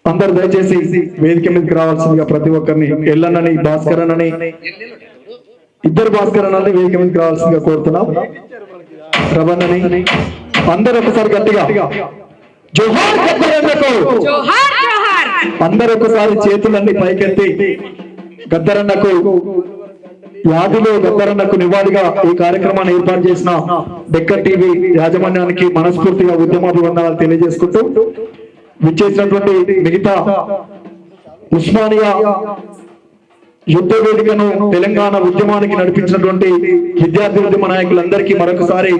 అందరు దయచేసి వేదిక మీదకి రావాల్సిందిగా ప్రతి ఒక్కరిని ఎల్లన్నని భాస్కర్ అన్నని ఇద్దరు భాస్కర్ అన్నని వేదిక మీదకి రావాల్సిందిగా కోరుతున్నాం. రవణని అందరు ఒకసారి గట్టిగా జోహార్ గద్దరన్నకు, అందరు ఒకసారి చేతులన్నీ పైకెత్తి గద్దరన్నకు యాదిలో గద్దరన్నకు నివాళిగా ఈ కార్యక్రమాన్ని ఏర్పాటు చేసిన డెక్కన్ టీవీ యాజమాన్యానికి మనస్ఫూర్తిగా ఉద్యమాభివందనాలు తెలియజేసుకుంటూ విచ్చేసినటువంటి మిగతా ఉస్మానియా యుద్ధ వేదికను తెలంగాణ ఉద్యమానికి నడిపించినటువంటి విద్యార్థి ఉద్యమ నాయకులందరికీ మరొకసారి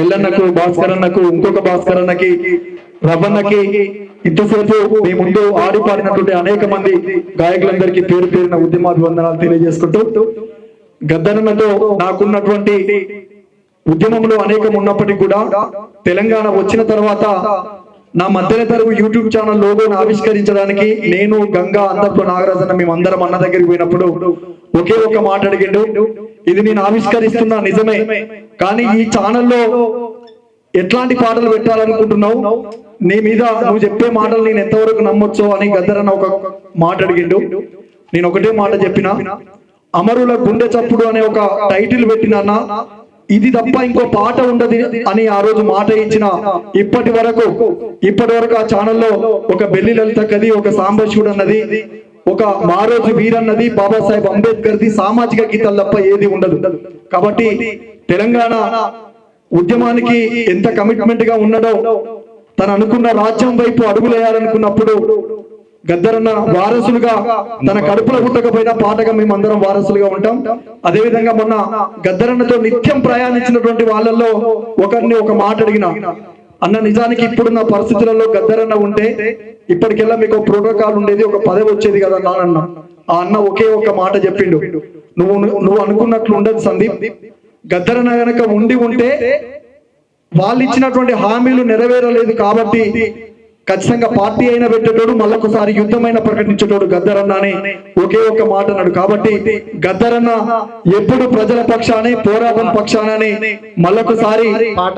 ఎల్లన్నకు, భాస్కర్ అన్నకు, ఇంకొక భాస్కర్ అన్నకి, రవణకి, ఇంతసేపు మీ ముందు ఆడి పాడినటువంటి అనేక మంది గాయకులందరికీ పేరు పేరున ఉద్యమాభివందనాలు తెలియజేసుకుంటూ గద్దరన్నతో నాకున్నటువంటి ఉద్యమంలో అనేకం ఉన్నప్పటికీ కూడా తెలంగాణ వచ్చిన తర్వాత నా మధ్యన తరగతి యూట్యూబ్ ఛానల్ లోగోను ఆవిష్కరించడానికి నేను, గంగా, అందరితో నాగరాజన్న మేమందరం అన్న దగ్గరికి పోయినప్పుడు ఒకే ఒక మాట అడిగిండు, ఇది నేను ఆవిష్కరిస్తున్నా నిజమే, కానీ ఈ ఛానల్లో ఎట్లాంటి పాటలు పెట్టాలనుకుంటున్నావు, నీ మీద నువ్వు చెప్పే మాటలు నేను ఎంతవరకు నమ్మొచ్చో అని గద్దరన్న ఒక మాట అడిగిండు. నేను ఒకటే మాట చెప్పిన, అమరుల గుండె చప్పుడు అనే ఒక టైటిల్ పెట్టినా ఇది తప్ప ఇంకో పాట ఉండదు అని ఆ రోజు మాట ఇచ్చిన ఇప్పటి వరకు ఆ ఛానల్లో ఒక బెల్లి లలిత కది, ఒక సాంబశివుడు అన్నది, ఒక మారోజు వీరన్నది, బాబాసాహెబ్ అంబేద్కర్ది సామాజిక గీతాలు తప్ప ఏది ఉండదు. కాబట్టి తెలంగాణ ఉద్యమానికి ఎంత కమిట్మెంట్ గా ఉన్నదో, తను అనుకున్న రాజ్యం వైపు అడుగులేయాలనుకున్నప్పుడు గద్దరన్న వారసులుగా తన కడుపులో పుట్టకపోయినా పాటగా మేమందరం వారసులుగా ఉంటాం. అదేవిధంగా మొన్న గద్దరన్నతో నిత్యం ప్రయాణించినటువంటి వాళ్ళల్లో ఒకరిని ఒక మాట అడిగిన, అన్న నిజానికి ఇప్పుడున్న పరిస్థితులలో గద్దరన్న ఉంటే ఇప్పటికెల్లా మీకు ప్రోటోకాల్ ఉండేది, ఒక పదవి వచ్చేది కదా నానన్న. ఆ అన్న ఒకే ఒక మాట చెప్పిండు, నువ్వు అనుకున్నట్లు ఉండదు సందీప్, గద్దరన్న గనక ఉంటే వాళ్ళు ఇచ్చినటువంటి హామీలు నెరవేరలేదు కాబట్టి ఖచ్చితంగా పార్టీ అయినా పెట్టేటోడు, మళ్ళొకసారి యుద్ధమైన ప్రకటించేటోడు గద్దరన్న అని ఒకే ఒక మాట అన్నాడు. కాబట్టి గద్దరన్న ఎప్పుడు ప్రజల పక్షానే, పోరాటం పక్షానని మళ్ళొకసారి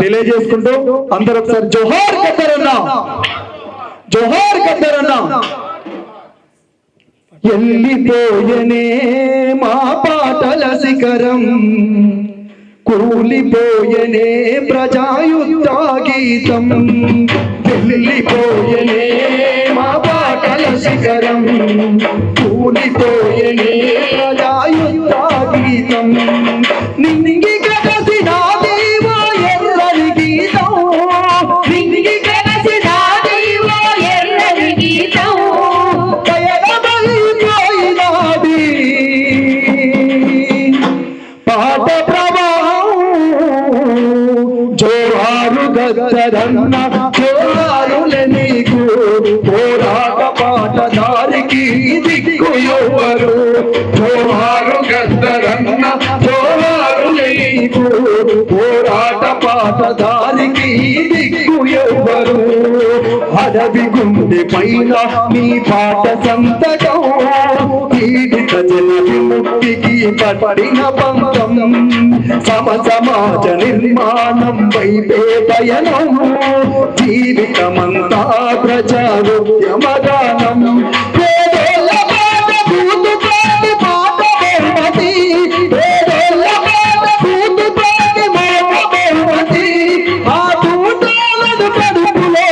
తెలియజేసుకుంటూ అందరూ ఒకసారి జోహార్ గద్దరన్న, జోహార్ గద్దరన్న. ఎల్లిపోయనే మా పాటల శిఖరం, కూలిపోయనే ప్రజాయుద్ధ గీతం, వెళ్ళిపోయనే మా పాటల శిఖరం, కూలిపోయనే ప్రజాయుద్ధ గీతం, నింగి కలసిన దేవా ఎర్రని గీతం, నింగి కలసిన దేవా ఎర్రని గీతం, పయనమైపోయినది పాట జోహారు గద్దరన్న, జోహారులే నీకు, పోరాట పాటదారికి దిక్కు ఎవరు, జోహారు గద్దరన్న, జోహారులే నీకు, పోరాట పాటదారికి దిక్కు ఎవరు, అడవి గుండె పైన నీ పాట సంతకం, పీడిత జన విముక్తికి పట్టిన పంతం, సమాజ నిర్మాణం వైపే పయనం, జీవితమంతా ప్రజారోగ్యమగానం, పేదోళ్ళ పాట భూతుపాటి పాట బహుమతి, పేదోళ్ళ పాట భూతుపాటి మాట బహుమతి, ఆ దూతాలను కడుపులో,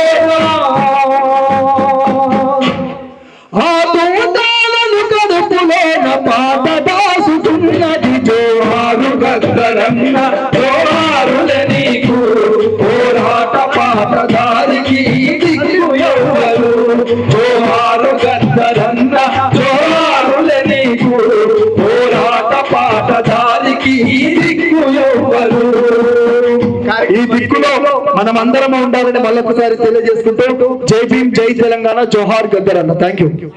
ఆ దూతాలను కడుపులోన పాట దాసుతున్నది జోహారు గద్దరన్న, జోహారులే నీకు, పోరాట పాటదారికి దిక్కు ఎవరు, జోహారు గద్దరన్న, జోహారులే నీకు, పోరాట పాటదారికి దిక్కు ఎవరు. ఈ దిక్కులో మనం అందరం ఉండాలని మళ్ళొకసారి తెలియజేసుకుంటూ జై భీమ్, జై తెలంగాణ, జోహార్ గద్దరన్న. Thank you.